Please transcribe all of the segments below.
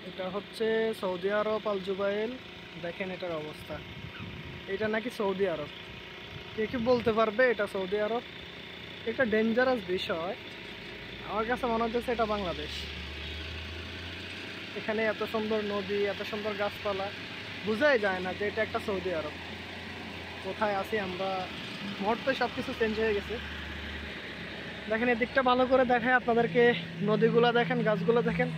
এটা হচ্ছে সৌদি আরব আল জুবাইল। দেখেন এটার অবস্থা, এটা নাকি সৌদি আরব। কে কি বলতে পারবে এটা সৌদি আরব? এটা ডেঞ্জারাস বিষয়। আমার কাছে মনে হচ্ছে এটা বাংলাদেশ। এখানে এত সুন্দর নদী, এত সুন্দর গাছপালা, বোঝাই যায় না যে এটা একটা সৌদি আরব। কোথায় আছি আমরা, মুহূর্তে সব কিছু চেঞ্জ হয়ে গেছে। দেখেন এদিকটা ভালো করে দেখায় আপনাদেরকে, নদীগুলো দেখেন, গাছগুলো দেখেন।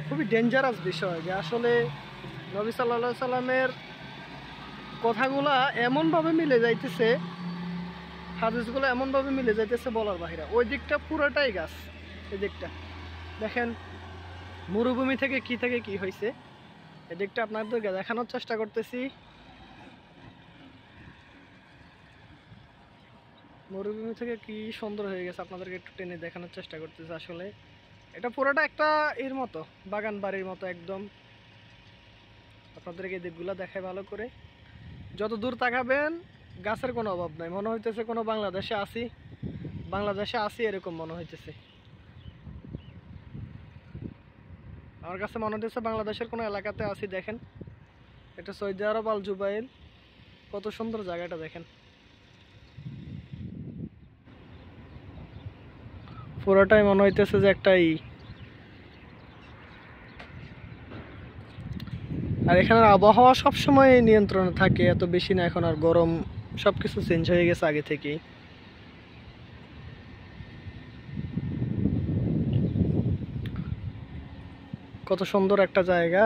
খুবই ডেঞ্জারাস বিষয় যে আসলে নবী সাল্লাল্লাহু সাল্লামের কথাগুলা এমনভাবে মিলে যাইতেছে, হাদিসগুলো এমনভাবে মিলে যাইতেছে বলার বাহিরে। ওই দিকটা পুরোটাই গাছ, এই দিকটা দেখেন মরুভূমি থেকে কি হয়েছে। এদিকটা আপনাদেরকে দেখানোর চেষ্টা করতেছি। মরুভূমি থেকে কি সুন্দর হয়ে গেছে, আপনাদেরকে একটু টেনে দেখানোর চেষ্টা করতেছি। আসলে এটা পুরোটা একটা এর মতো, বাগান বাড়ির মতো একদম। আপনাদেরকে দিকগুলো দেখায় ভালো করে, যত দূর তাকাবেন গাছের কোনো অভাব নাই। মনে হইতেছে কোনো বাংলাদেশে আসি এরকম মনে হইতেছে। আমার কাছে মনে হইতেছে বাংলাদেশের কোনো এলাকাতে আসি। দেখেন এটা সৌদি আরব আল জুবাইল, কত সুন্দর জায়গাটা দেখেন। পুরোটাই মনে হইতেছে যে একটাই। আর এখানের আবহাওয়া সবসময় নিয়ন্ত্রণে থাকে, এত বেশি না এখন আর গরম, সবকিছু চেঞ্জ হয়ে গেছে আগে থেকেই। কত সুন্দর একটা জায়গা।